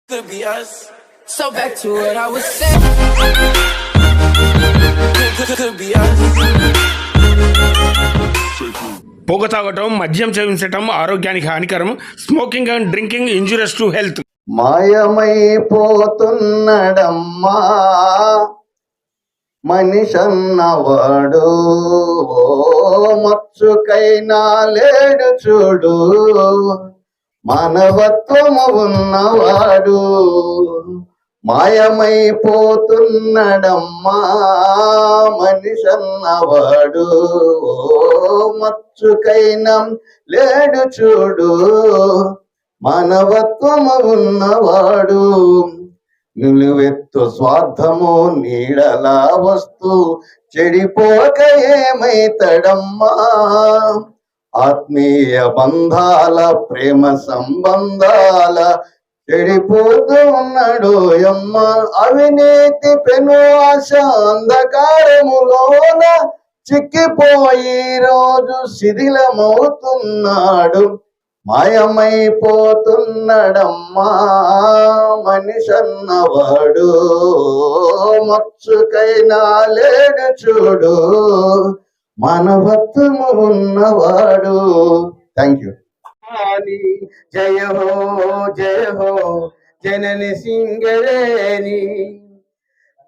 Could be us. So back to what I was saying. Could be us. పొగ తాగటం, మద్యం సేవించటం ఆరోగ్యానికి హానికరం. Smoking and drinking injurious to health. మాయమైపోతున్నడమ్మా మనిషన్నవాడు, మచ్చుకైనా లేడు చూడు మానవత్వము ఉన్నవాడు. మాయమైపోతున్నడమ్మా మనిషన్నవాడు, మచ్చుకైనా లేడు చూడు మానవత్వము ఉన్నవాడు. నిలువెత్తు స్వార్థము నీడలా వస్తూ చెడిపోక ఏమైతడమ్మా. ఆత్మీయ బంధాల ప్రేమ సంబంధాల చెడిపోతూ ఉన్నాడు అమ్మ. అవినీతి పెను ఆశ అంధకారములోన చిక్కిపోయి రోజు శిథిలమవుతున్నాడు. మాయమైపోతున్నడమ్మా మనిషన్నవాడు, మచ్చుకైనా లేడు చూడు మానవత్వము ఉన్నవాడు. Thank you. జయ హో జయ హో జనని సింగరేణి,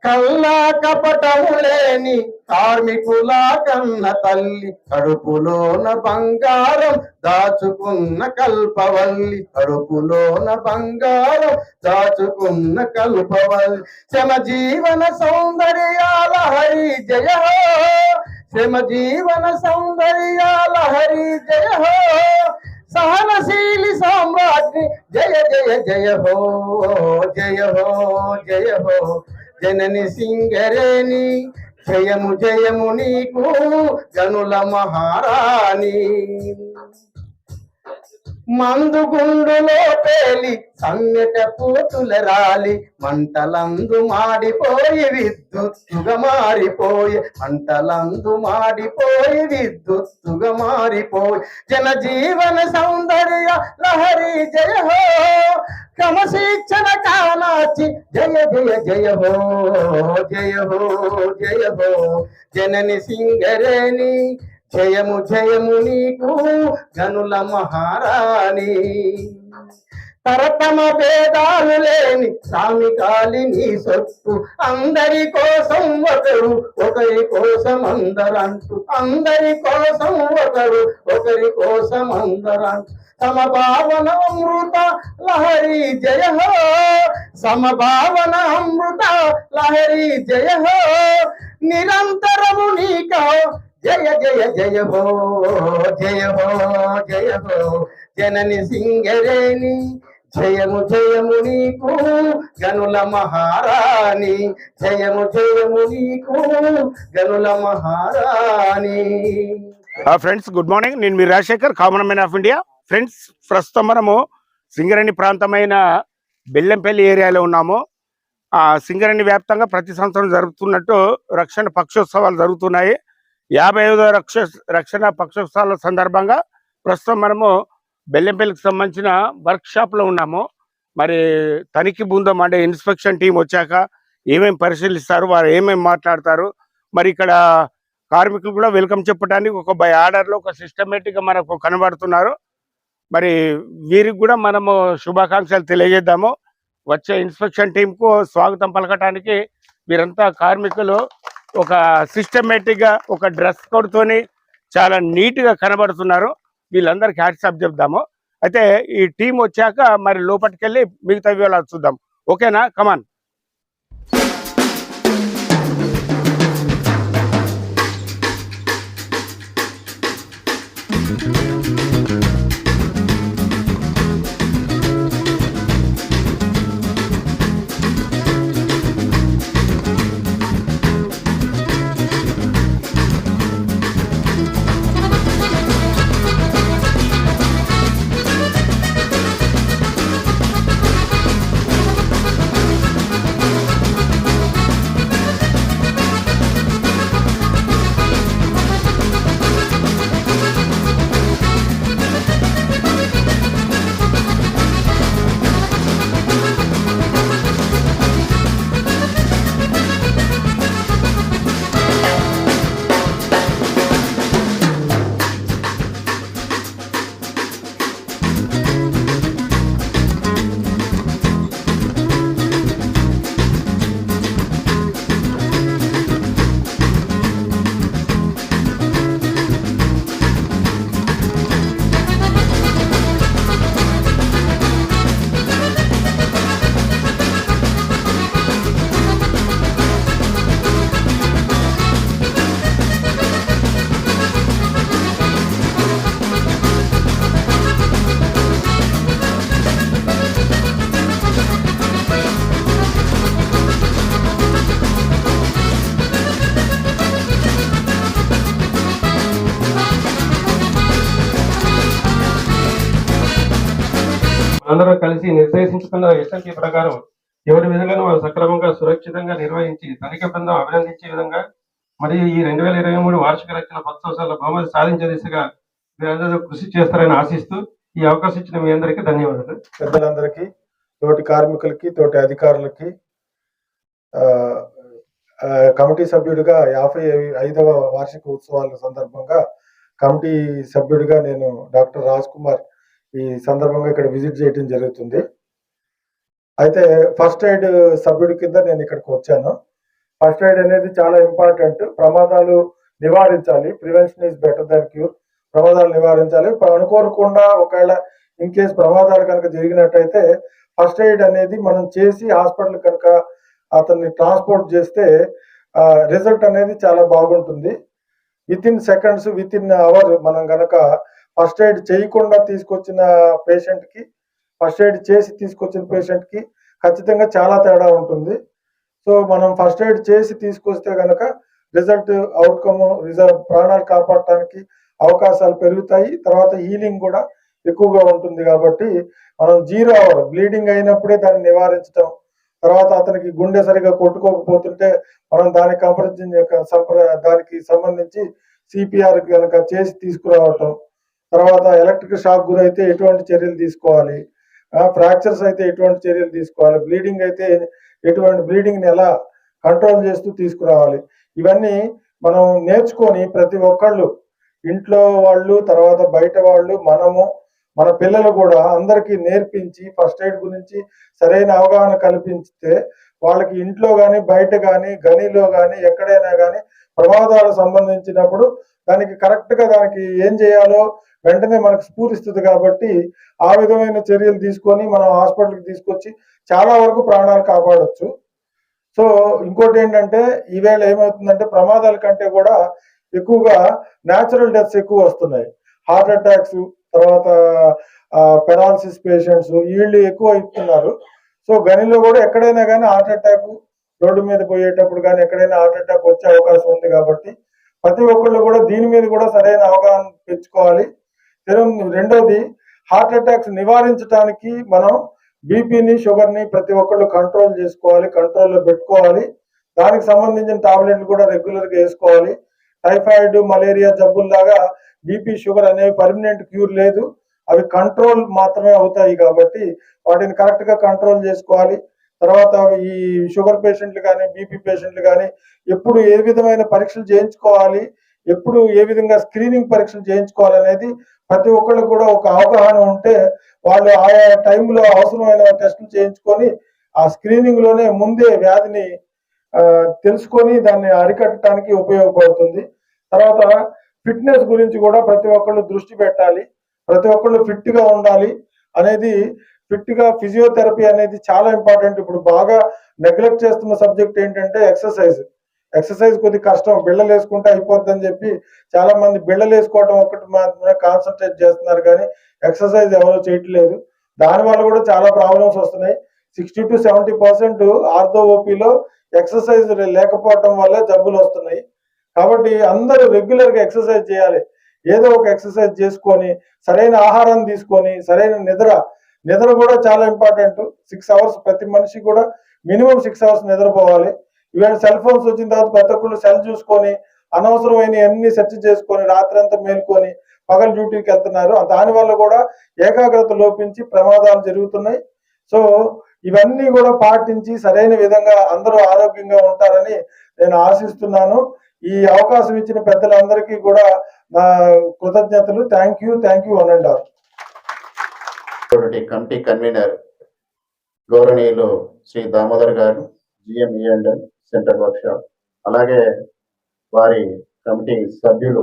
కల్లా కపటము లేని కార్మికుల కన్న తల్లి, కడుపులోన బంగారం దాచుకున్న కల్పవల్లి, కడుపులోన బంగారం దాచుకున్న కల్పవల్లి. శ్రమ జీవన సౌందర్యాల హరి జయ హో, శ్రమ జీవన సౌందర్యాల హరి జయ హో, సహనశీలి సామ్రాజ్ఞి జయ జయ జయ హో జయ హో జయ హో జనని సింగరేణి. జయము జయము నీకు గనుల మహారాణి. మందుగుండులో పేలి సమ్మెట పోతుల రాలి, మంటలందు మాడిపోయి విద్యుత్తుగా మారిపోయి, మంటలందు మాడిపోయి విద్యుత్తుగా మారిపోయి. జనజీవన సౌందర్య లహరి జయ హో, క్రమశిక్షణ కానాచి జయ జయ జయ హో జయ హో జయ హో జనని సింగరేణి. జయము జయము నీకు గనుల మహారాణి. తరతమ భేదాలు లేని సామికాలి నీ సొత్తు, అందరి కోసం ఒకరు ఒకరి కోసం అందరంటూ, అందరి కోసం ఒకరు ఒకరి కోసం అందరంటూ. సమభావన అమృత లహరి జయ హో, సమభావన అమృత లహరి జయ హో, నిరంతరము నీకో జయ జయ జయ హో జయ హో జయ హో జనని సింగరేణి. జయము జయము నీకు గనుల మహారాణి, జయము జయము నీకు గనుల మహారాణి. Friends, good morning. నేను మీ Rajasekhar, common man of India. Friends, ప్రస్తుతం మనము సింగరేణి ప్రాంతమైన బెల్లంపల్లి ఏరియాలో ఉన్నాము. సింగరేణి వ్యాప్తంగా ప్రతి సంవత్సరం జరుగుతున్నట్టు రక్షణ పక్షోత్సవాలు జరుగుతున్నాయి. 55వ రక్షణ పక్షోత్సవాల సందర్భంగా ప్రస్తుతం మనము బెల్లంపల్లికి సంబంధించిన వర్క్ షాప్లో ఉన్నాము. మరి తనిఖీ బృందం అంటే ఇన్స్పెక్షన్ టీం వచ్చాక ఏమేమి పరిశీలిస్తారు, వారు ఏమేమి మాట్లాడతారు, మరి ఇక్కడ కార్మికులు కూడా వెల్కమ్ చెప్పడానికి ఒక బై ఆర్డర్లో ఒక సిస్టమేటిక్గా మనకు కనబడుతున్నారు. మరి వీరికి కూడా మనము శుభాకాంక్షలు తెలియజేద్దాము. వచ్చే ఇన్స్పెక్షన్ టీంకు స్వాగతం పలకటానికి వీరంతా కార్మికులు ఒక సిస్టమేటిక్గా ఒక డ్రెస్ కోడ్తోని చాలా నీట్గా కనబడుతున్నారు. వీళ్ళందరికీ హ్యాట్సాప్ చెప్దాము. అయితే ఈ టీం వచ్చాక మరి లోపలికి వెళ్ళి మిగతా వివరాలు చూద్దాం. ఓకేనా? కమాన్. అందరూ కలిసి నిర్దేశించుకున్న ఎస్ఎల్టీ ప్రకారం ఎవరి విధులను వారు సక్రమంగా సురక్షితంగా నిర్వహించి తనిఖీ బృందం అభినందించే విధంగా మరియు ఈ 2023 వార్షిక రక్షణ పథోత్సవాల బహుమతి సాధించే దిశగా మీరందరూ కృషి చేస్తారని ఆశిస్తూ ఈ అవకాశం ఇచ్చిన మీ అందరికీ ధన్యవాదాలు. పెద్దలందరికీ, తోటి కార్మికులకి, తోటి అధికారులకి, కమిటీ సభ్యుడిగా 55వ వార్షిక ఉత్సవాల సందర్భంగా కమిటీ సభ్యుడిగా నేను డాక్టర్ రాజ్ కుమార్ ఈ సందర్భంగా ఇక్కడ విజిట్ చేయడం జరుగుతుంది. అయితే ఫస్ట్ ఎయిడ్ సభ్యుడి కింద నేను ఇక్కడికి వచ్చాను. ఫస్ట్ ఎయిడ్ అనేది చాలా ఇంపార్టెంట్. ప్రమాదాలు నివారించాలి. Prevention is better than cure. ప్రమాదాలు నివారించాలి. అనుకోకుండా ఒకవేళ ఇన్ కేసు ప్రమాదాలు కనుక జరిగినట్టయితే ఫస్ట్ ఎయిడ్ అనేది మనం చేసి హాస్పిటల్ కనుక అతన్ని ట్రాన్స్పోర్ట్ చేస్తే రిజల్ట్ అనేది చాలా బాగుంటుంది. With in seconds, with in our మనం కనుక ఫస్ట్ ఎయిడ్ చేయకుండా తీసుకొచ్చిన పేషెంట్కి, ఫస్ట్ ఎయిడ్ చేసి తీసుకొచ్చిన పేషెంట్కి ఖచ్చితంగా చాలా తేడా ఉంటుంది. సో మనం ఫస్ట్ ఎయిడ్ చేసి తీసుకొస్తే కనుక రిజల్ట్, అవుట్కమ్, ప్రాణాలు కాపాడటానికి అవకాశాలు పెరుగుతాయి. తర్వాత హీలింగ్ కూడా ఎక్కువగా ఉంటుంది. కాబట్టి మనం 0 అవర్ బ్లీడింగ్ అయినప్పుడే దాన్ని నివారించడం, తర్వాత అతనికి గుండె సరిగా కొట్టుకోకపోతుంటే మనం దానికి సంబంధించి సిపిఆర్ కనుక చేసి తీసుకురావటం, తర్వాత ఎలక్ట్రిక్ షాక్ గురైతే ఎటువంటి చర్యలు తీసుకోవాలి, ఫ్రాక్చర్స్ అయితే ఎటువంటి చర్యలు తీసుకోవాలి, బ్లీడింగ్ అయితే ఎటువంటి బ్లీడింగ్ని ఎలా కంట్రోల్ చేస్తూ తీసుకురావాలి, ఇవన్నీ మనం నేర్చుకొని ప్రతి ఒక్కళ్ళు, ఇంట్లో వాళ్ళు, తర్వాత బయట వాళ్ళు, మనము, మన పిల్లలు కూడా అందరికీ నేర్పించి ఫస్ట్ ఎయిడ్ గురించి సరైన అవగాహన కల్పిస్తే వాళ్ళకి ఇంట్లో కానీ, బయట కానీ, గనిలో కానీ, ఎక్కడైనా కానీ ప్రమాదాలు సంబంధించినప్పుడు దానికి కరెక్ట్గా దానికి ఏం చేయాలో వెంటనే మనకు స్ఫూరిస్తుంది. కాబట్టి ఆ విధమైన చర్యలు తీసుకొని మనం హాస్పిటల్కి తీసుకొచ్చి చాలా వరకు ప్రాణాలు కాపాడొచ్చు. సో ఇంకోటి ఏంటంటే, ఈవేళ ఏమవుతుందంటే ప్రమాదాల కంటే కూడా ఎక్కువగా న్యాచురల్ డెత్స్ ఎక్కువ వస్తున్నాయి. హార్ట్ అటాక్స్, తర్వాత పెరాలసిస్ పేషెంట్స్, వీళ్ళు ఎక్కువ ఇస్తున్నారు. సో గనిలో కూడా ఎక్కడైనా కానీ హార్ట్ అటాక్, రోడ్డు మీద పోయేటప్పుడు కానీ ఎక్కడైనా హార్ట్ అటాక్ వచ్చే అవకాశం ఉంది. కాబట్టి ప్రతి ఒక్కళ్ళు కూడా దీని మీద కూడా సరైన అవగాహన పెంచుకోవాలి. రెండోది, హార్ట్ అటాక్స్ నివారించడానికి మనం బీపీని, షుగర్ని ప్రతి ఒక్కళ్ళు కంట్రోల్ చేసుకోవాలి, కంట్రోల్లో పెట్టుకోవాలి. దానికి సంబంధించిన టాబ్లెట్లు కూడా రెగ్యులర్గా వేసుకోవాలి. టైఫాయిడ్, మలేరియా జబ్బుల్లాగా బీపీ, షుగర్ అనేవి పర్మనెంట్ క్యూర్ లేదు, అవి కంట్రోల్ మాత్రమే అవుతాయి. కాబట్టి వాటిని కరెక్ట్గా కంట్రోల్ చేసుకోవాలి. తర్వాత ఈ షుగర్ పేషెంట్లు కానీ, బీపీ పేషెంట్లు కానీ ఎప్పుడు ఏ విధమైన పరీక్షలు చేయించుకోవాలి, ఎప్పుడు ఏ విధంగా స్క్రీనింగ్ పరీక్షలు చేయించుకోవాలి అనేది ప్రతి ఒక్కళ్ళు కూడా ఒక అవగాహన ఉంటే వాళ్ళు ఆయా టైంలో అవసరమైన టెస్టులు చేయించుకొని ఆ స్క్రీనింగ్ లోనే ముందే వ్యాధిని తెలుసుకొని దాన్ని అరికట్టడానికి ఉపయోగపడుతుంది. తర్వాత ఫిట్నెస్ గురించి కూడా ప్రతి ఒక్కళ్ళు దృష్టి పెట్టాలి. ప్రతి ఒక్కళ్ళు ఫిట్ గా ఉండాలి అనేది, ఫిట్ గా ఫిజియోథెరపీ అనేది చాలా ఇంపార్టెంట్. ఇప్పుడు బాగా నెగ్లెక్ట్ చేస్తున్న సబ్జెక్ట్ ఏంటంటే ఎక్సర్సైజ్. ఎక్సర్సైజ్ కొద్ది కష్టం, బిళ్ళలు వేసుకుంటే అయిపోద్దని చెప్పి చాలా మంది బిళ్ళలు వేసుకోవడం ఒకటి మాత్రమే కాన్సన్ట్రేట్ చేస్తున్నారు, కానీ ఎక్సర్సైజ్ ఎవరో చేయట్లేదు. దానివల్ల కూడా చాలా ప్రాబ్లమ్స్ వస్తున్నాయి. 60 to 70% ఆర్థోఓపీలో ఎక్సర్సైజ్ లేకపోవటం వల్ల జబ్బులు వస్తున్నాయి. కాబట్టి అందరూ రెగ్యులర్గా ఎక్సర్సైజ్ చేయాలి. ఏదో ఒక ఎక్సర్సైజ్ చేసుకొని, సరైన ఆహారం తీసుకొని, సరైన నిద్ర కూడా చాలా ఇంపార్టెంట్. 6 hours ప్రతి మనిషి కూడా మినిమం 6 hours నిద్రపోవాలి. ఇవాళ సెల్ ఫోన్స్ వచ్చిన తర్వాత ప్రతి ఒక్కళ్ళు సెల్ చూసుకొని అనవసరమైన అన్ని సెర్చ్ చేసుకొని రాత్రంతా మేల్కొని పగలు డ్యూటీకి వెళ్తున్నారు. దానివల్ల కూడా ఏకాగ్రత లోపించి ప్రమాదాలు జరుగుతున్నాయి. సో ఇవన్నీ కూడా పాటించి సరైన విధంగా అందరూ ఆరోగ్యంగా ఉంటారని నేను ఆశిస్తున్నాను. ఈ అవకాశం ఇచ్చిన పెద్దలందరికీ కూడా నా కృతజ్ఞతలు. థ్యాంక్ యూ అనండి. కమిటీ కన్వీనర్ గౌరవనీయులు శ్రీ దామోదర్ గారు, జిఎంఈఎండ్ సెంటర్ వర్క్షాప్, అలాగే వారి కమిటీ సభ్యులు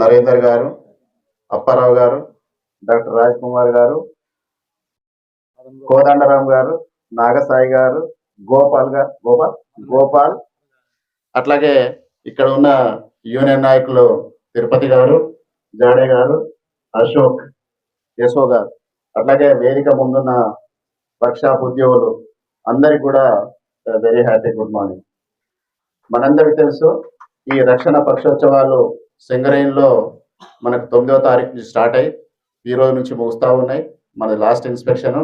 నరేందర్ గారు, అప్పారావు గారు, డాక్టర్ రాజ్ కుమార్ గారు, కోదండరామ్ గారు, నాగసాయి గారు, గోపాల్, అట్లాగే ఇక్కడ ఉన్న యూనియన్ నాయకులు తిరుపతి గారు, జాడే గారు, అశోక్, యశో గారు, అట్లాగే వేదిక ముందున్న వర్క్షాప్ ఉద్యోగులు అందరికి కూడా వెరీ హ్యాపీ గుడ్ మార్నింగ్. మనందరికి తెలుసు, ఈ రక్షణ పక్షోత్సవాలు సింగరేణిలో మనకు 9వ తారీఖు నుంచి స్టార్ట్ అయ్యి ఈ రోజు నుంచి ముగుస్తూ ఉన్నాయి. మన లాస్ట్ ఇన్స్పెక్షన్.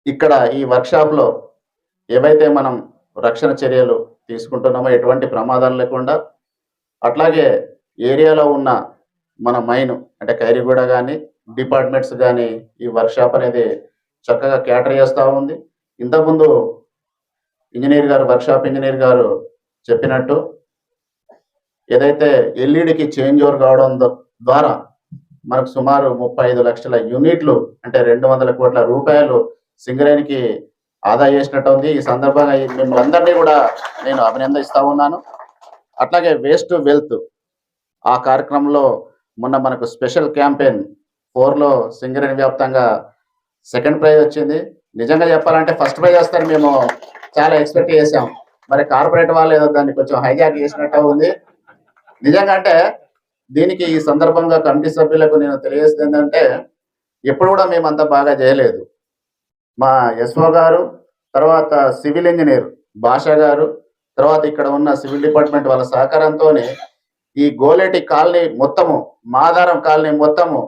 ఇక్కడ ఈ వర్క్షాప్లో ఏవైతే మనం రక్షణ చర్యలు తీసుకుంటున్నామో ఎటువంటి ప్రమాదాలు లేకుండా, అట్లాగే ఏరియాలో ఉన్న మన మైన్ అంటే ఖైరీగూడ కానీ డిపార్ట్మెంట్స్ కానీ ఈ వర్క్షాప్ అనేది చక్కగా క్యాటర్ చేస్తూ ఉంది. ఇంతకుముందు ఇంజనీర్ గారు, వర్క్షాప్ ఇంజనీర్ గారు చెప్పినట్టు ఏదైతే ఎల్ఈడికి చేంజ్ ఓవర్ కావడం ద్వారా మనకు సుమారు 35 లక్షల యూనిట్లు అంటే 200 కోట్ల రూపాయలు సింగరేణికి ఆదా చేసినట్టు ఉంది. ఈ సందర్భంగా మిమ్మల్ని అందరినీ కూడా నేను అభినందిస్తా ఉన్నాను. అట్లాగే వేస్ట్ టు వెల్త్ ఆ కార్యక్రమంలో మొన్న మనకు స్పెషల్ క్యాంపెయిన్ 4లో సింగరేణి వ్యాప్తంగా సెకండ్ ప్రైజ్ వచ్చింది. నిజంగా చెప్పాలంటే ఫస్ట్ ప్రైజ్ వస్తారని మేము చాలా ఎక్స్పెక్ట్ చేసాం. మరి కార్పొరేట్ వాళ్ళు ఏదో దాన్ని కొంచెం హైజాక్ చేసినట్టు ఉంది. నిజంగా అంటే దీనికి ఈ సందర్భంగా కమిటీ సభ్యులకు నేను తెలియజేస్తుంది ఏంటంటే ఎప్పుడు కూడా మేము అంత బాగా చేయలేదు. మా ఎస్ఓ గారు, తర్వాత సివిల్ ఇంజనీర్ భాష గారు, తర్వాత ఇక్కడ ఉన్న సివిల్ డిపార్ట్మెంట్ వాళ్ళ సహకారంతో ఈ గోలేటి కాలనీ మొత్తము, మాదారం కాలనీ మొత్తము,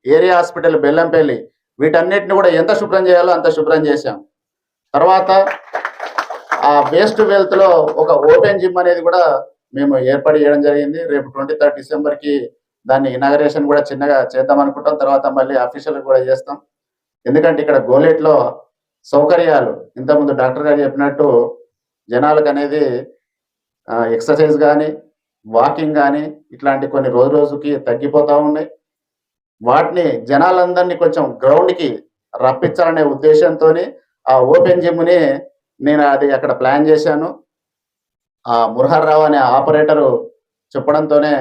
ఏరియా హాస్పిటల్ బెల్లంపల్లి వీటన్నిటిని కూడా ఎంత శుభ్రం చేయాలో అంత శుభ్రం చేశాం. తర్వాత ఆ వేస్ట్ వెల్త్ లో ఒక ఓపెన్ జిమ్ అనేది కూడా మేము ఏర్పాటు చేయడం జరిగింది. రేపు 23 డిసెంబర్కి దాన్ని ఇనాగరేషన్ కూడా చిన్నగా చేద్దాం అనుకుంటాం. తర్వాత మళ్ళీ అఫీషియల్ కూడా చేస్తాం. ఎందుకంటే ఇక్కడ గోలేట్లో సౌకర్యాలు ఇంతకుముందు డాక్టర్ గారు చెప్పినట్టు జనాలకు అనేది ఎక్సర్సైజ్ కానీ వాకింగ్ కానీ ఇట్లాంటి కొన్ని రోజుకి తగ్గిపోతూ ఉన్నాయి. వాటిని జనాలందరినీ కొంచెం గ్రౌండ్కి రప్పించాలనే ఉద్దేశంతో ఆ ఓపెన్ జిమ్ని నేను అది అక్కడ ప్లాన్ చేశాను. ఆ మురహర్ రావు అనే ఆపరేటరు చెప్పడంతోనే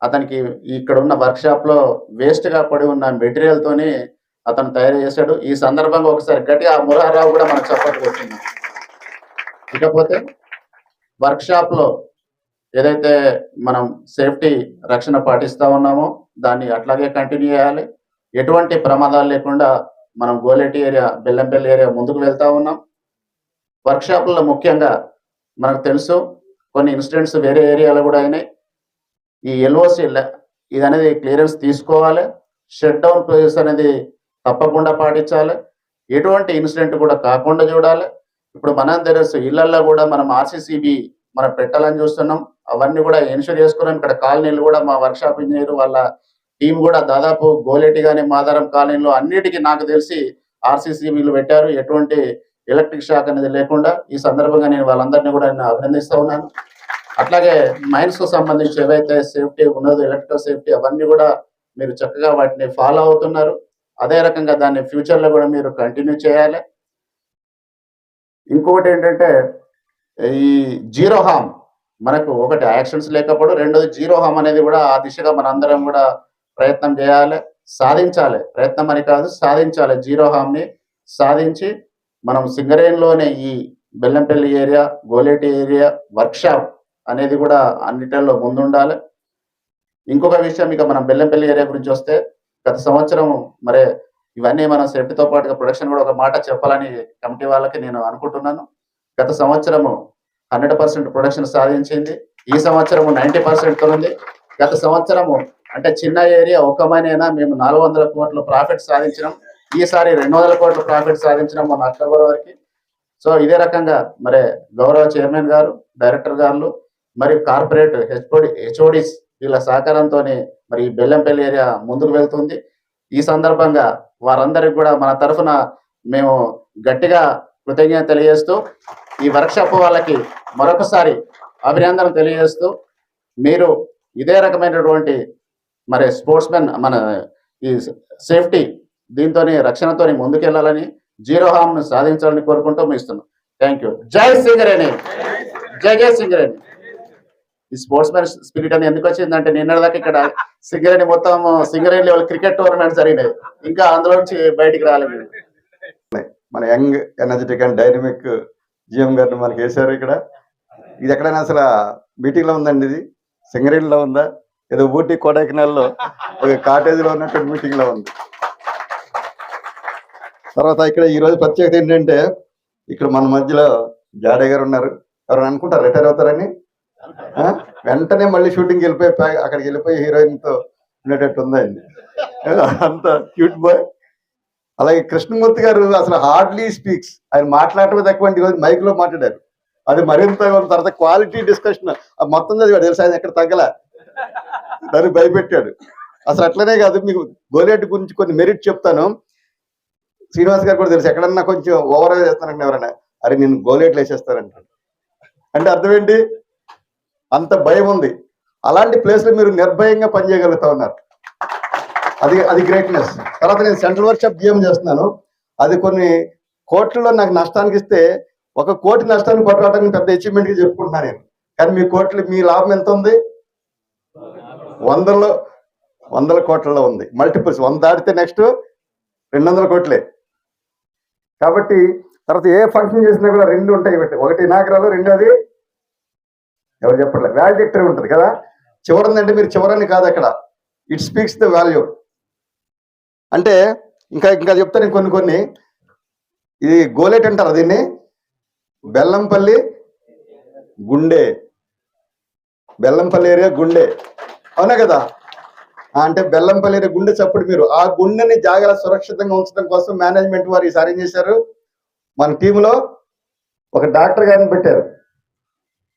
అతనికి ఇక్కడ ఉన్న వర్క్షాప్లో వేస్ట్గా పడి ఉన్న మెటీరియల్తోని అతను తయారు చేశాడు. ఈ సందర్భంగా ఒకసారి గట్టిగా ఆ మురహర్ రావు కూడా మనకు సపోర్ట్ కొట్టింది. ఇకపోతే వర్క్షాప్లో ఏదైతే మనం సేఫ్టీ రక్షణ పాటిస్తూ ఉన్నామో దాన్ని అట్లాగే కంటిన్యూ చేయాలి. ఎటువంటి ప్రమాదాలు లేకుండా మనం గోలేటి ఏరియా, బెల్లంపల్లి ఏరియా ముందుకు వెళ్తూ ఉన్నాం. వర్క్షాప్లలో ముఖ్యంగా మనకు తెలుసు కొన్ని ఇన్సిడెంట్స్ వేరే ఏరియాలో కూడా అయినాయి. ఈ ఎల్ఓసి ఇది అనేది క్లియరెన్స్ తీసుకోవాలి. షట్ డౌన్ ప్లేస్ అనేది తప్పకుండా పాటించాలి. ఎటువంటి ఇన్సిడెంట్ కూడా కాకుండా చూడాలి. ఇప్పుడు మనం తెలుసు ఇళ్లల్లో కూడా మనం ఆర్సీసీబీ మనం పెట్టాలని చూస్తున్నాం. అవన్నీ కూడా ఎన్షూర్ చేసుకున్నాం. ఇక్కడ కాలనీలు కూడా మా వర్క్షాప్ ఇంజనీర్ వాళ్ళ టీం కూడా దాదాపు గోలేటి కానీ మాదారం కాలనీలో అన్నిటికీ నాకు తెలిసి ఆర్సీసీబీలు పెట్టారు. ఎటువంటి ఎలక్ట్రిక్ షాక్ అనేది లేకుండా. ఈ సందర్భంగా నేను వాళ్ళందరినీ కూడా నేను అభినందిస్తూ ఉన్నాను. అట్లాగే మైన్స్ కు సంబంధించి ఏవైతే సేఫ్టీ ఉన్నదో ఎలక్ట్రికల్ సేఫ్టీ అవన్నీ కూడా మీరు చక్కగా వాటిని ఫాలో అవుతున్నారు. అదే రకంగా దాన్ని ఫ్యూచర్లో కూడా మీరు కంటిన్యూ చేయాలి. ఇంకొకటి ఏంటంటే ఈ జీరో హామ్ మనకు ఒకటి యాక్సిడెంట్స్ లేకపోవడం, రెండోది జీరో హామ్ అనేది కూడా ఆ దిశగా మనందరం కూడా ప్రయత్నం చేయాలి, సాధించాలి. ప్రయత్నం అని కాదు, సాధించాలి. జీరో హామ్ని సాధించి మనం సింగరేణిలోనే ఈ Bellampalli area, Goleti area workshop అనేది కూడా అన్నిటిలో ముందుండాలి. ఇంకొక విషయం, ఇక మనం బెల్లంపల్లి ఏరియా గురించి వస్తే గత సంవత్సరం మరి ఇవన్నీ మనం సేఫ్టీతో పాటుగా ప్రొడక్షన్ కూడా ఒక మాట చెప్పాలని కమిటీ వాళ్ళకి నేను అనుకుంటున్నాను. గత సంవత్సరము 100% ప్రొడక్షన్ సాధించింది. ఈ సంవత్సరము 90% ఉంది. గత సంవత్సరము అంటే చిన్న ఏరియా ఒక మైనైనా మేము 400 కోట్ల ప్రాఫిట్ సాధించినాం. ఈసారి 200 కోట్ల ప్రాఫిట్ సాధించినాం మన అక్టోబర్ వరకు. సో ఇదే రకంగా మరి గౌరవ చైర్మన్ గారు, డైరెక్టర్ గారు మరియు కార్పొరేట్ హెచ్ఓడిస్ వీళ్ళ సహకారంతో మరి ఈ బెల్లంపల్లి ఏరియా ముందుకు వెళ్తుంది. ఈ సందర్భంగా వారందరికి కూడా మన తరఫున మేము గట్టిగా కృతజ్ఞత తెలియజేస్తూ ఈ వర్క్షాప్ వాళ్ళకి మరొకసారి అభినందన తెలియజేస్తూ మీరు ఇదే రకమైనటువంటి మరి స్పోర్ట్స్ మెన్ మన ఈ సేఫ్టీ దీంతో రక్షణతో ముందుకెళ్లాలని, జీరో హామ్ ను సాధించాలని కోరుకుంటూ ఇస్తున్నాం. Thank you. జై సింగరేణి, జై జై సింగరేణి. ఈ స్పోర్ట్స్ మ్యాన్ స్పిరిట్ అని ఎందుకు వచ్చిందంటే నిన్నటిదాకా ఇక్కడ సింగరేణి మొత్తం సింగరేణి లెవెల్ క్రికెట్ టోర్నమెంట్ జరిగినాయి, ఇంకా అందులో నుంచి బయటికి రాలేదు. మన young energetic and dynamic GM గారిని మనకి వేశారు ఇక్కడ. ఇది ఎక్కడైనా అసలు మీటింగ్ లో ఉందండి? ఇది సింగరేణిలో ఉందా? ఏదో ఊటీ కొడైకెనాల్లో ఒక కాటేజ్ లో ఉన్నటువంటి మీటింగ్ లో ఉంది. తర్వాత ఇక్కడ ఈ రోజు ప్రత్యేకత ఏంటంటే ఇక్కడ మన మధ్యలో జాడే గారు ఉన్నారు. ఎవరైనా అనుకుంటారు రిటైర్ అవుతారని? వెంటనే మళ్ళీ షూటింగ్కి వెళ్ళిపోయి అక్కడికి వెళ్ళిపోయి హీరోయిన్ తో ఉండేటట్టు ఉందండి. అంత క్యూట్ బాయ్. అలాగే కృష్ణమూర్తి గారు అసలు హార్డ్లీ స్పీక్స్. ఆయన మాట్లాడటమే తక్కువ, ఈరోజు మైక్ లో మాట్లాడారు. అది మరింత తర్వాత క్వాలిటీ డిస్కషన్ మొత్తం చదివాడు తెలుసు. ఆయన ఎక్కడ తగ్గల, దాన్ని భయపెట్టాడు. అసలు అట్లనే కాదు, మీకు గోలేట్ గురించి కొన్ని మెరిట్ చెప్తాను. శ్రీనివాస్ గారు కూడా తెలుసు, ఎక్కడన్నా కొంచెం ఓవర్ చేస్తానంటే ఎవరైనా అరే నేను గోలేట్లు వేసేస్తానంటాడు. అంటే అర్థం ఏంటి? అంత భయం ఉంది. అలాంటి ప్లేస్ లో మీరు నిర్భయంగా పనిచేయగలుగుతా ఉన్నారు. అది గ్రేట్నెస్. తర్వాత నేను సెంట్రల్ వర్క్షాప్ జిఎం చేస్తున్నాను. అది కొన్ని కోట్లలో నాకు నష్టానికి ఇస్తే 1 కోటి నష్టాన్ని పట్టుకోవడానికి పెద్ద అచీవ్మెంట్ గా చెప్పుకుంటున్నాను నేను. కానీ మీ లాభం ఎంత ఉంది? వందల కోట్లలో ఉంది. మల్టిపుల్స్ 100 దాటితే నెక్స్ట్ 200 కోట్లే. కాబట్టి తర్వాత ఏ ఫంక్షన్ చేసినా కూడా 2 ఉంటాయి. ఒకటి ఇనాగరాలు, రెండోది ఎవరు చెప్పట్లేదు వాల్యూటరీ ఉంటుంది కదా. చివరందంటే మీరు చివరని కాదు, అక్కడ ఇట్ స్పీక్స్ ద వాల్యూ. అంటే ఇంకా చెప్తాను కొన్ని. ఇది గోలేట్ అంటారు దీన్ని. బెల్లంపల్లి గుండె, బెల్లంపల్లి ఏరియా గుండె, అవునా కదా? అంటే బెల్లంపల్లి ఏరియా గుండె చప్పుడు. మీరు ఆ గుండెని జాగ్రత్త సురక్షితంగా ఉంచడం కోసం మేనేజ్మెంట్ వారు ఈసారి ఏం చేశారు, మన టీంలో ఒక డాక్టర్ గారిని పెట్టారు.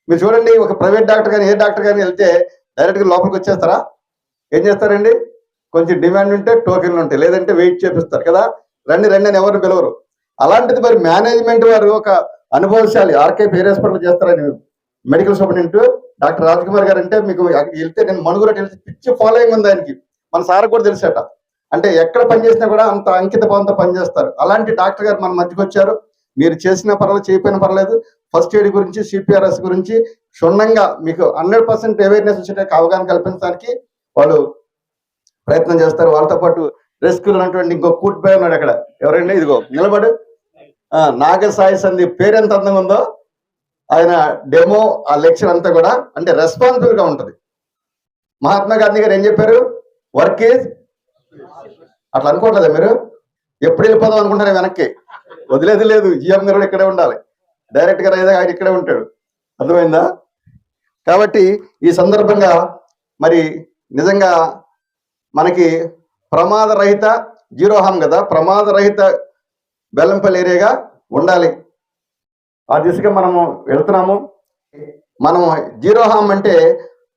మీరు చూడండి, ఒక ప్రైవేట్ డాక్టర్ కానీ ఏ డాక్టర్ కానీ వెళ్తే డైరెక్ట్గా లోపలికి వచ్చేస్తారా? ఏం చేస్తారండి? కొంచెం డిమాండ్ ఉంటే టోకెన్లు ఉంటాయి, లేదంటే వెయిట్ చేపిస్తారు కదా. రండి అని ఎవరు పిలవరు. అలాంటిది మరి మేనేజ్మెంట్ వారు ఒక అనుభవశాలి ఆర్కే పేర్ హాస్పిటల్ చేస్తారని మెడికల్ సూపరింటెండెంట్ డాక్టర్ రాజ్కుమార్ గారు అంటే మీకు వెళ్తే నేను మనుగురు తెలిసి పిచ్చి ఫాలోయింగ్ ఉంది ఆయనకి. మన సార్ కూడా తెలిసేట. అంటే ఎక్కడ పనిచేసినా కూడా అంత అంకిత భావంతో పనిచేస్తారు. అలాంటి డాక్టర్ గారు మన మధ్యకి వచ్చారు. మీరు చేసిన పర్వాలేదు, చేయకపోయినా పర్లేదు, ఫస్ట్ ఎయిడ్ గురించి, సిపిఆర్ఎస్ గురించి క్షుణ్ణంగా మీకు 100% అవేర్నెస్ వచ్చేటట్టు అవగాహన కల్పించడానికి వాళ్ళు ప్రయత్నం చేస్తారు. వాళ్ళతో పాటు రెస్క్యూలు ఉన్నటువంటి ఇంకో కూట్ బాయ్ ఉన్నాడు అక్కడ. ఎవరండి? ఇదిగో నిలబడు. నాగసాయి సందీప్. పేరు ఎంత అందంగా ఉందో. ఆయన డెమో ఆ లెక్చర్ అంతా కూడా అంటే రెస్పాన్సిబుల్ గా ఉంటుంది. మహాత్మా గాంధీ గారు ఏం చెప్పారు? వర్క్ ఈజ్, అట్లా అనుకోవట్లేదా మీరు? ఎప్పుడు వెళ్ళిపోదాం అనుకుంటారు వెనక్కి, వదిలేది లేదు. జిఎం గారు ఇక్కడే ఉండాలి, డైరెక్ట్ గా ఆయన ఇక్కడే ఉంటాడు. అర్థమైందా? కాబట్టి ఈ సందర్భంగా మరి నిజంగా మనకి ప్రమాద రహిత జీరో హామ్ కదా, ప్రమాద రహిత బెల్లంపల్లి ఏరియాగా ఉండాలి. ఆ దిశగా మనము వెళుతున్నాము. మనం జీరో హామ్ అంటే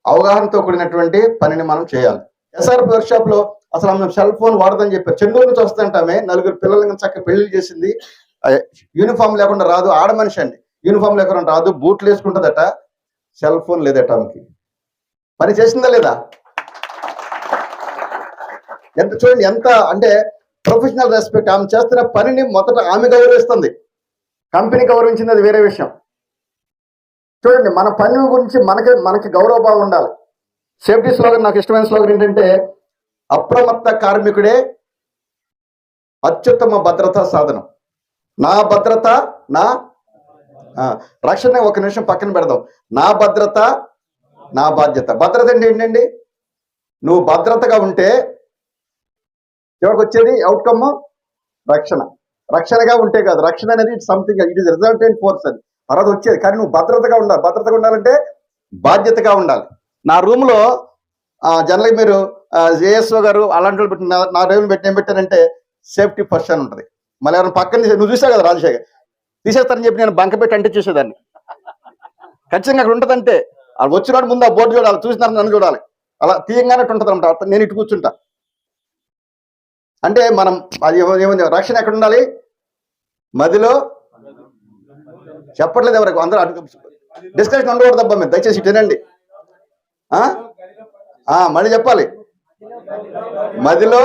అవగాహనతో కూడినటువంటి పనిని మనం చేయాలి. ఎస్ఆర్పి వర్క్షాప్ లో అసలు ఆమె సెల్ ఫోన్ వాడదని చెప్పారు. చెన్నూరు నుంచి వస్తుంటామే 4 పిల్లలకి చక్కగా పెళ్లి చేసింది. యూనిఫామ్ లేకుండా రాదు. ఆడ మనిషి అండి, యూనిఫామ్ లేకుండా రాదు, బూట్లు వేసుకుంటుందట. సెల్ ఫోన్ లేదట ఆమెకి. పని చేసిందా లేదా? ఎంత చూడండి, ఎంత అంటే ప్రొఫెషనల్ రెస్పెక్ట్. ఆమె చేస్తున్న పనిని మొదట ఆమె గౌరవిస్తుంది, కంపెనీ గౌరవించింది, అది వేరే విషయం. చూడండి, మన పని గురించి మనకి గౌరవభావం ఉండాలి. సేఫ్టీ స్లోగన్, నాకు ఇష్టమైన స్లోగన్ ఏంటంటే అప్రమత్త కార్మికుడే అత్యుత్తమ భద్రతా సాధనం. నా భద్రత నా రక్షణ. ఒక నిమిషం పక్కన పెడదాం. నా భద్రత నా బాధ్యత. భద్రత అంటే ఏంటండి? నువ్వు భద్రతగా ఉంటే ఎవరికి వచ్చేది అవుట్కమ్? రక్షణ. రక్షణగా ఉంటే కాదు, రక్షణ అనేది it something, it is resultant force, అది తర్వాత వచ్చేది. కానీ నువ్వు భద్రతగా ఉండాలి. భద్రతగా ఉండాలంటే బాధ్యతగా ఉండాలి. నా రూమ్ లో జనరల్గా మీరు జేఎస్ఓ గారు అలాంటి వాళ్ళు పెట్టిన నా రేవులు పెట్టి ఏం పెట్టారంటే సేఫ్టీ ఫస్ట్ అని ఉంటుంది. మళ్ళీ ఎవరైనా పక్కన నువ్వు చూసావు కదా రాజశేఖర్, తీసేస్తారని చెప్పి నేను బంక పెట్టి అంటే చూసేదాన్ని. ఖచ్చితంగా అక్కడ ఉంటుందంటే అది వచ్చినాడు ముందు ఆ బోర్డు చూడాలి, చూసినారు నన్ను చూడాలి, అలా తీయంగానే ఉంటుంది అనమాట. నేను ఇటు కూర్చుంటా. అంటే మనం అది ఏముంది, రక్షణ ఎక్కడ ఉండాలి? మదిలో. చెప్పట్లేదు ఎవరికి, అందరూ డిస్కషన్ ఉండకూడదు అబ్బా. మీరు దయచేసి తినండి. మళ్ళీ చెప్పాలి. మదిలో,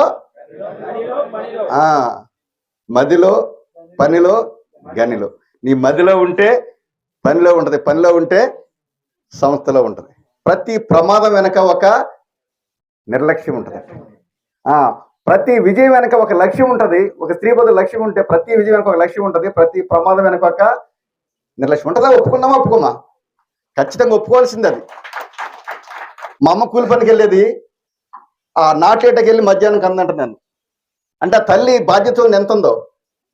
మదిలో, పనిలో, గనిలో. నీ మదిలో ఉంటే పనిలో ఉంటుంది, పనిలో ఉంటే సంస్థలో ఉంటుంది. ప్రతి ప్రమాదం వెనక ఒక నిర్లక్ష్యం ఉంటుంది. ప్రతి విజయం వెనక ఒక లక్ష్యం ఉంటుంది. ఒక స్త్రీ బదులు లక్ష్యం ఉంటే ప్రతి విజయం వెనక ఒక లక్ష్యం ఉంటుంది. ప్రతి ప్రమాదం వెనక ఒక నిర్లక్ష్యం ఉంటుందా? ఒప్పుకున్నామా ఒప్పుకోమా? ఖచ్చితంగా ఒప్పుకోవాల్సింది. అది మా అమ్మ కూలి పనికి వెళ్ళేది, ఆ నాటేటకి వెళ్ళి మధ్యాహ్నం కందంట నన్ను. అంటే ఆ తల్లి బాధ్యత ఎంత ఉందో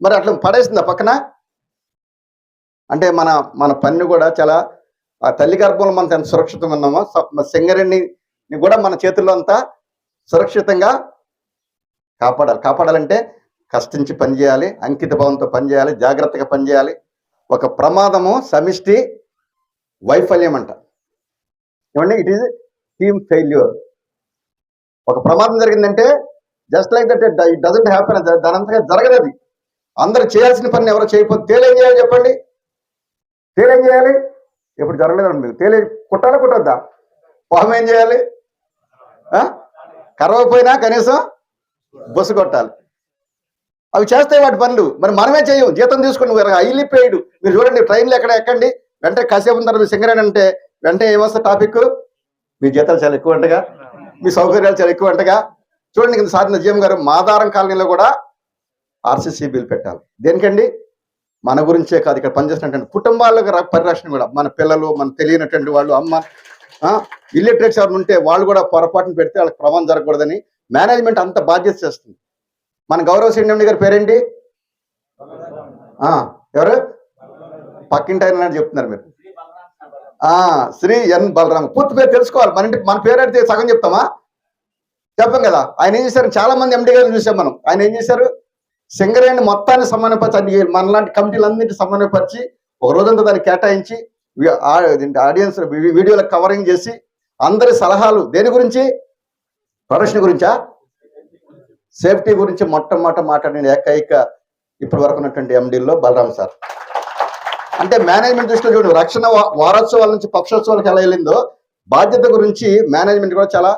మరి అట్లా పడేసిందా పక్కన? అంటే మన పని కూడా చాలా, ఆ తల్లి గర్భంలో మనం ఎంత సురక్షితంగా ఉన్నామో సింగరేణిని కూడా మన చేతుల్లో అంతా సురక్షితంగా కాపాడాలంటే కష్టించి పనిచేయాలి, అంకిత భావంతో పనిచేయాలి, జాగ్రత్తగా పనిచేయాలి. ఒక ప్రమాదము సమిష్టి వైఫల్యం అంట. ఏమండి, ఇట్ ఈజ్ టీమ్ ఫెయిల్యూర్. ఒక ప్రమాదం జరిగిందంటే just like that it doesn't happen, దాని అంతగా జరగదు. అందరూ చేయాల్సిన పని ఎవరో చేయకపోతే తేలేం చేయాలి చెప్పండి? తేలేం చేయాలి? ఎప్పుడు జరగలేదండి మీకు. తేలే కుట్టాలా కుట్టొద్దా? పాము ఏం చేయాలి? కరవపోయినా కనీసం బొస్సు కొట్టాలి. అవి చేస్తాయి వాటి పనులు. మరి మనమే చేయం, జీతం తీసుకుని హైలీ పెయిడ్. మీరు చూడండి, ట్రైన్లు ఎక్కడ ఎక్కండి, వెంటనే కాసేపు ఉన్న తర్వాత సింగరేణి అంటే వెంటనే ఏమొస్తుంది టాపిక్? మీ జీతాలు చాలా ఎక్కువ అంటగా, మీ సౌకర్యాలు చాలా ఎక్కువ అంటగా. చూడండి, కింద సారిన జీఎం గారు మాదారం కాలనీలో కూడా ఆర్సీసీ బిల్ పెట్టాలి. దేనికండి? మన గురించే కాదు, ఇక్కడ పనిచేసినటువంటి కుటుంబాలకు పరిరక్షణ కూడా. మన పిల్లలు, మన తెలియనటువంటి వాళ్ళు, అమ్మ ఇల్లిటరేట్స్ ఎవరు ఉంటే వాళ్ళు కూడా పొరపాటును పెడితే వాళ్ళకి ప్రమాదం జరగకూడదని మేనేజ్మెంట్ అంత బాధ్యత చేస్తుంది. మన గౌరవ శ్రీనివాస్ గారి పేరేంటి? ఎవరు? పక్కింటి ఆయన చెప్తున్నారు మీరు. శ్రీ ఎన్ బలరామ్. పూర్తి పేరు తెలుసుకోవాలి. మన పేరు అడితే సగం చెప్తామా? చెప్పాం కదా. ఆయన ఏం చేశారు? చాలా మంది ఎండి గారిని చూసాం మనం. ఆయన ఏం చేశారు? సింగరేణి మొత్తాన్ని సమన్వయపరిచి, మనలాంటి కమిటీలన్నింటి సమన్వయపరిచి ఒక రోజంతా దాన్ని కేటాయించి ఆడియన్స్ వీడియోలకు కవరింగ్ చేసి అందరి సలహాలు దేని గురించి? ప్రొడక్షన్ గురించా, సేఫ్టీ గురించి మొట్టమొదట మాట్లాడిన ఏకైక ఇప్పటి వరకు ఉన్నటువంటి ఎండీల్లో బలరాం సార్. అంటే మేనేజ్మెంట్ దృష్టిలో చూడు, రక్షణ వారోత్సవాల నుంచి పక్షోత్సవాలకు ఎలా వెళ్ళిందో బాధ్యత గురించి మేనేజ్మెంట్ కూడా చాలా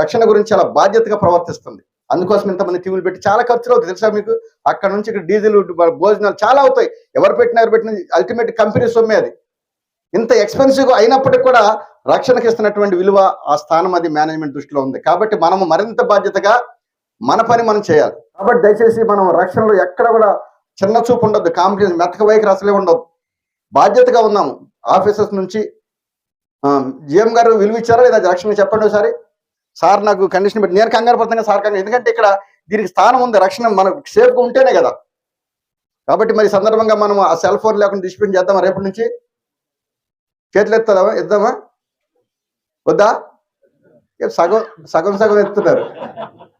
రక్షణ గురించి చాలా బాధ్యతగా ప్రవర్తిస్తుంది. అందుకోసం ఇంతమంది టీవీలు పెట్టి చాలా ఖర్చులు అవుతాయి తెలుసా మీకు? అక్కడ నుంచి ఇక్కడ డీజిల్, భోజనాలు చాలా అవుతాయి. ఎవరు పెట్టిన అల్టిమేట్ కంపెనీ సొమ్మే అది. ఇంత ఎక్స్పెన్సివ్ అయినప్పటికీ కూడా రక్షణకి ఇస్తున్నటువంటి విలువ, ఆ స్థానం అది మేనేజ్మెంట్ దృష్టిలో ఉంది. కాబట్టి మనము మరింత బాధ్యతగా మన పని మనం చేయాలి. కాబట్టి దయచేసి మనం రక్షణలో ఎక్కడ కూడా చిన్న చూపు ఉండొద్దు, కాంపిటీషన్ మెతక వైఖరి అసలే ఉండదు. బాధ్యతగా ఉన్నాము. ఆఫీసర్స్ నుంచి జిఎం గారు విలువ ఇచ్చారా లేదా రక్షణ చెప్పండి ఒకసారి. సార్ నాకు కండిషన్ పెట్టి నేను కంగారు పడుతున్నా సార్ కంగారు, ఎందుకంటే ఇక్కడ దీనికి స్థానం ఉంది. రక్షణ మనకు సేఫ్గా ఉంటేనే కదా. కాబట్టి మరి సందర్భంగా మనం ఆ సెల్ ఫోన్ లేకుండా డిసిప్లిన్ చేద్దామా? రేపటి నుంచి చేతులు ఎత్తామా వద్దా? సగం ఎత్తున్నారు.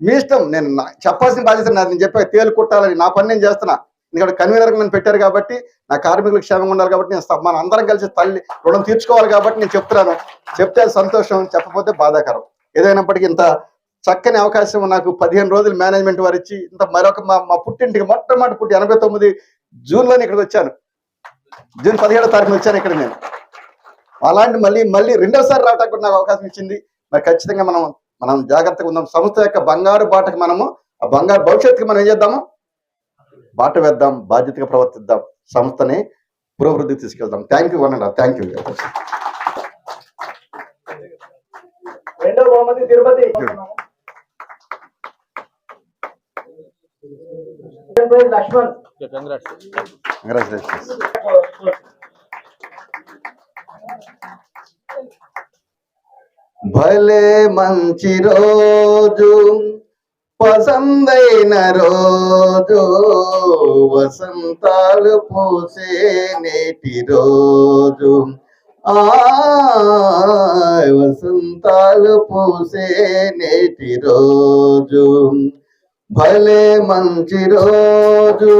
మీ ఇష్టం. నేను చెప్పాల్సిన బాధ్యత నాది. నేను చెప్పా తేలు కుట్టాలని, నా పని నేను చేస్తున్నా. ఎందుకంటే కన్వీనర్గా నన్ను పెట్టారు కాబట్టి, నా కార్మికులకు క్షేమంగా ఉండాలి కాబట్టి, నేను మన అందరం కలిసి తల్లి రుణం తీర్చుకోవాలి కాబట్టి నేను చెప్తున్నాను. చెప్తే అది సంతోషం, చెప్పకపోతే బాధాకరం. ఏదైనప్పటికీ ఇంత చక్కని అవకాశం నాకు 15 రోజులు మేనేజ్మెంట్ వారు ఇచ్చి, ఇంత మరొక మా పుట్టింటికి మొట్టమొదటి పుట్టి 89 జూన్లోనే ఇక్కడికి వచ్చాను. జూన్ 17వ తారీఖున వచ్చాను ఇక్కడ నేను. అలాంటి మళ్ళీ రెండోసారి రావడానికి కూడా నాకు అవకాశం ఇచ్చింది. మరి ఖచ్చితంగా మనం జాగ్రత్తగా ఉందాం. సంస్థ యొక్క బంగారు బాటకు మనము, ఆ బంగారు భవిష్యత్తుకి మనం ఏం చేద్దాము? బాట వేద్దాం, బాధ్యతగా ప్రవర్తిద్దాం, సంస్థని పురోభివృద్ధికి తీసుకెళ్దాం. థ్యాంక్ యూ అన్న. Thank you. రెండో బహుమతి తిరుపతి. లక్ష్మణ్. కంగ్రాచులేషన్స్. భలే మంచి రోజు, పసందైన రోజు, వసంతాలు పూసే నేటి రోజు, వసంతాలు పూసే నేటి రోజు, భలే మంచి రోజు,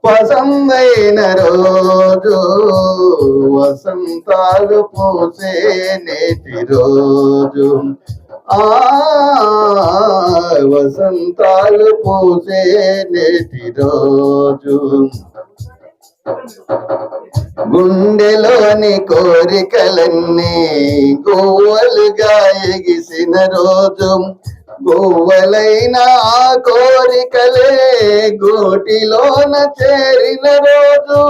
పసందైన రోజు, వసంతాలు పూసే నేటి రోజు, వసంతాలు పూసే నేటి రోజు, గుండెలోని కోరికలన్నీ గువ్వలుగా ఎగిసిన రోజు, గువ్వలైన ఆ కోరికలే గూటిలోన చేరిన రోజు,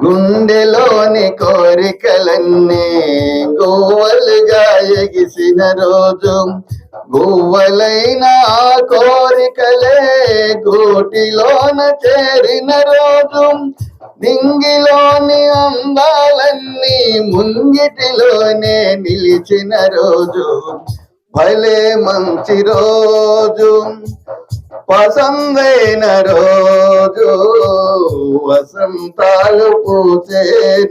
గుండెలోని కోరికలన్నీ గువ్వలుగా ఎగిసిన రోజు, గువ్వలైన ఆ కోరికలే గూటిలోన చేరిన రోజు, నింగిలోని అందాలన్నీ ముంగిటిలోనే నిలిచిన రోజు, భలే మంచి రోజు, పసందైన రోజు, వసంతాలు పూసే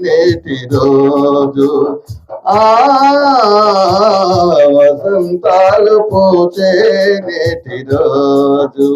నేటి రోజు, ఆ వసంతాలు పూచే నేటి రోజు